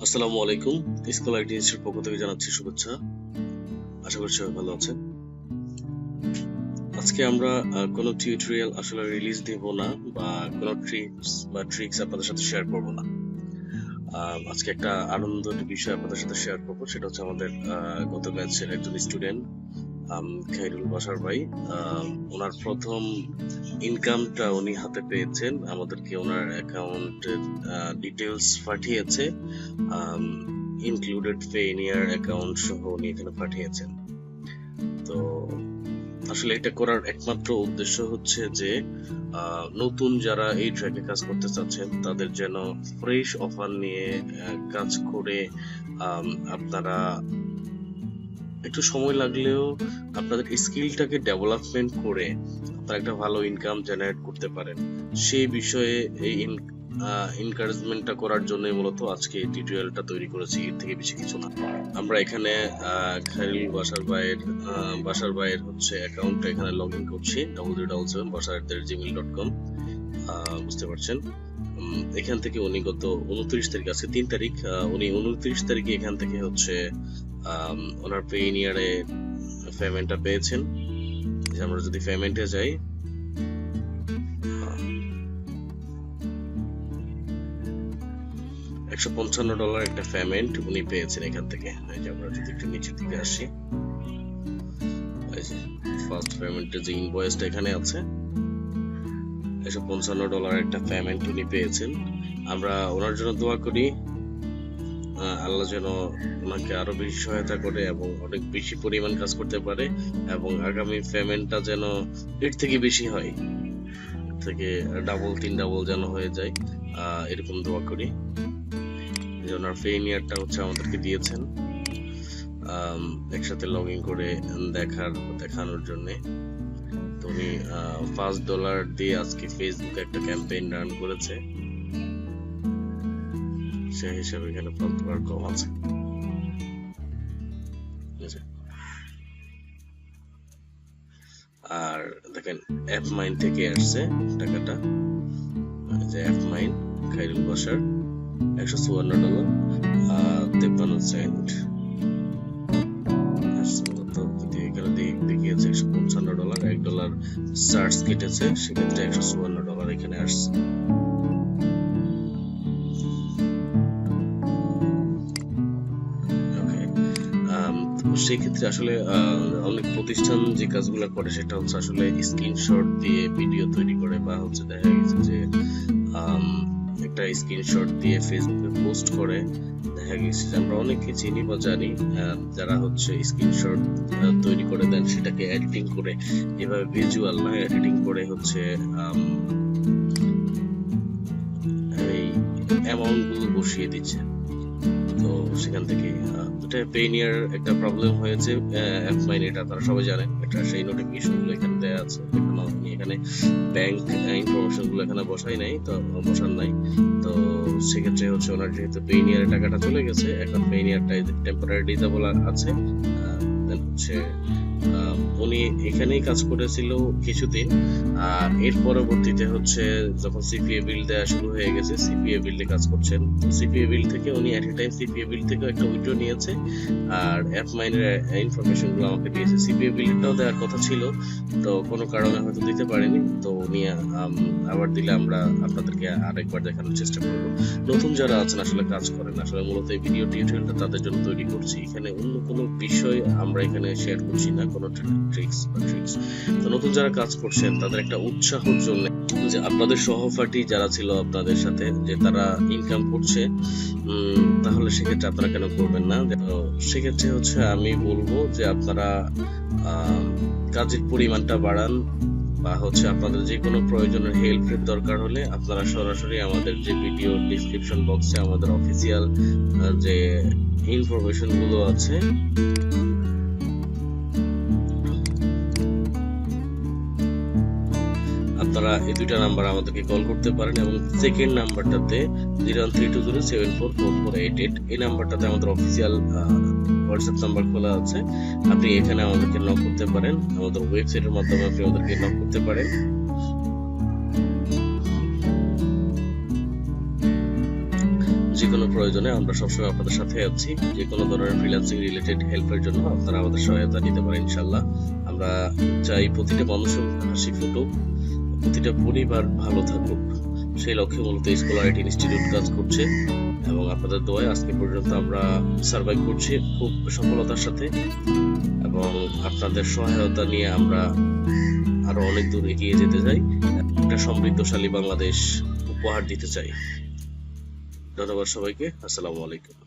আসসালামু আলাইকুম। School IT institute পক্ষ থেকে জানাচ্ছি শুভেচ্ছা। আশা করি সবাই ভালো আছেন। আজকে আমরা কোনো টিউটোরিয়াল আসলে রিলিজ দিব না বা কোনো ট্রিক্স আপনাদের সাথে শেয়ার করব না। আজকে একটা আনন্দের বিষয় আপনাদের সাথে শেয়ার করব, সেটা হচ্ছে আমাদের গত ব্যাচের একজন স্টুডেন্ট খাইরুল বাসার ভাই। ওনার প্রথম ইনকামটা উনি হাতে পেয়েছেন, আমাদেরকে ওনার অ্যাকাউন্টের ডিটেলস পাঠিয়েছে, ইনক্লুডেড পেনিয়ার অ্যাকাউন্ট সহ উনি এখানে পাঠিয়েছেন। তো আসলে এটা করার একমাত্র উদ্দেশ্য হচ্ছে যে নতুন যারা এই ট্র্যাকে কাজ করতে চাচ্ছেন তাদের যেন ফ্রেশ অফার নিয়ে কাজ করে আপনারা একটু সময় লাগলেও আপনাদের স্কিলটাকে ডেভেলপমেন্ট করে আপনারা একটা ভালো ইনকাম জেনারেট করতে পারেন, সেই বিষয়ে এই এনকারেজমেন্টটা করার জন্য মূলত আজকে এই টিউটোরিয়ালটা তৈরি করেছি। এর থেকে বেশি কিছু না। আমরা এখানে খাইরুল বাসার ভাইয়ের হচ্ছে অ্যাকাউন্টটা এখানে লগ ইন করছি, www.basar@gmail.com। বুঝতে পারছেন, এখান থেকে উনি গত 29 তারিখ, আজকে 3 তারিখ, উনি 29 তারিখে এখান থেকে হচ্ছে ওনার পেনিয়ারে পেমেন্টটা পেয়েছেন। আমরা যদি পেমেন্টে যাই, $155 একটা পেমেন্ট উনি পেয়েছেন এখান থেকে। আমরা যদি একটু নিচের দিকে আসি, ফার্স্ট পেমেন্টের যে ইনভয়েসটা এখানে আছে, $155 একটা পেমেন্ট উনি পেয়েছেন। আমরা ওনার জন্য দোয়া করি, আল্লাহ যেন ওনাকে আরো বেশি সহায়তা করে এবং অনেক বেশি পরিমাণ কাজ করতে পারে এবং আগামী পেমেন্টটা যেন এর থেকে বেশি হয়, থেকে ডাবল 3 ডাবল যেন হয়ে যায়, এরকম দোয়া করি। ওনার পেনিয়ারটা হচ্ছে আমাদেরকে দিয়েছেন একসাথে লগ ইন করে দেখানোর জন্য। তো উনি $5 দিয়ে আজকে ফেসবুকে একটা ক্যাম্পেইন রান করেছে, সেই হিসাবে এখানে $5 কম আছে। আর দেখেন অ্যাপ মাইন থেকে আসছে টাকাটা, যে অ্যাপ মাইন খাইরুল বাসার $154.53। এখানে দেখিয়েছে $155, $1 চার্জ কেটেছে, সেক্ষেত্রে $154 এখানে আসছে। সেক্ষেত্রে আসলে অনেক প্রতিষ্ঠান যে কাজগুলো করে সেটা হচ্ছে আসলে স্ক্রিনশট দিয়ে ভিডিও তৈরি করে, বা হচ্ছে দেখা গেছে যে একটা স্ক্রিনশট দিয়ে ফেসবুকে পোস্ট করে। দেখা গেছে যে আমরা অনেকে চিনি বা জানি যারা হচ্ছে স্ক্রিনশট তৈরি করে দেন, সেটাকে এডিটিং করে, এভাবে ভিজুয়াল না এডিটিং করে হচ্ছে এই অ্যামাউন্ট গুলো বসিয়ে দিচ্ছে। তো সেখান থেকে পেনিয়ার একটা প্রবলেম হয়েছে অ্যাপ মাইন, এটা তারা সবাই জানেন। এটা সেই নোটিফিকেশন গুলো এখানে দেয়া আছে, এখানে ব্যাংক ইনফরমেশন গুলো এখানে বসাই নাই, তো বসান নাই। তো সেক্ষেত্রে হচ্ছে ওনার যেহেতু পেনিয়ারের টাকাটা চলে গেছে, এখন পেনিয়ারটা টেম্পোরারি ডিসেবল আছে। দেন হচ্ছে উনি এখানেই কাজ করেছিল কিছুদিন, আর এর পরবর্তীতে হচ্ছে যখন সিপিএ বিল্ড দেওয়া শুরু হয়ে গেছে, সিপিএ বিল্ডে কাজ করছেন। সিপিএ বিল্ড থেকে উনি এট এ টাইম সিপিএ বিল্ড থেকে একটা উইথড্র নিয়েছে, আর অ্যাপ মাইনের ইনফরমেশন গুলো আমাকে দিয়েছে। সিপিএ বিল্ডটাও দেওয়ার কথা ছিল, তো কোনো কারণে হয়তো দিতে পারেনি। তো উনি আবার দিলে আমরা আপনাদেরকে আরেকবার দেখানোর চেষ্টা করবো। নতুন যারা আছেন আসলে কাজ করেন, আসলে মূলত এই ভিডিও টিউটোরিয়ালটা তাদের জন্য তৈরি করছি। এখানে অন্য কোনো বিষয় আমরা এখানে শেয়ার করছি না, কোনো ট্রিক্স। তো নতুন যারা কাজ করছেন তাদের একটা উৎসাহের জন্য, যে আপনাদের সহপাঠী যারা ছিল আপনাদের সাথে, যে তারা ইনকাম করছে, তাহলে সেক্ষেত্রে আপনারা কেন করবেন না? সেক্ষেত্রে হচ্ছে আমি বলবো যে আপনারা কাজের পরিমাণটা বাড়ান, বা হচ্ছে আপনাদের যে কোনো প্রয়োজনের হেল্পের দরকার হলে আপনারা সরাসরি আমাদের যে ভিডিও ডেসক্রিপশন বক্সে আমাদের অফিসিয়াল যে ইনফরমেশন গুলো আছে, আপনারা এই দুইটা নাম্বার আমাদেরকে কল করতে পারেন, এবং সেকেন্ড নাম্বারটাতে 0132074488, এই নাম্বারটাতে আমাদের অফিসিয়াল হোয়াটসঅ্যাপ নাম্বার খোলা আছে। আপনি এখানে আমাদেরকে নক করতে পারেন, আমাদের ওয়েবসাইটের মাধ্যমে আপনি আমাদেরকে নক করতে পারেন। যে কোনো প্রয়োজনে আমরা সবসময় আপনাদের সাথে আছি। যে কোনো ধরনের ফ্রিল্যান্সিং রিলেটেড হেল্পের জন্য আপনারা আমাদের সহায়তা নিতে পারেন ইনশাল্লাহ। আমরা চাই প্রতিটা মানুষের হাসি ফুটুক, প্রতিটা পরিবার ভালো থাকুক, সেই লক্ষ্যে মূলত স্কলারিটি ইনস্টিটিউট কাজ করছে এবং আপনাদের দোয়ায় আজকে পর্যন্ত আমরা সার্ভাইভ করছি খুব সফলতার সাথে এবং আপনাদের সহায়তা নিয়ে আমরা আরো অনেক দূর এগিয়ে যেতে চাই, একটা সমৃদ্ধশালী বাংলাদেশ উপহার দিতে চাই। ধন্যবাদ সবাইকে। আসসালামু আলাইকুম।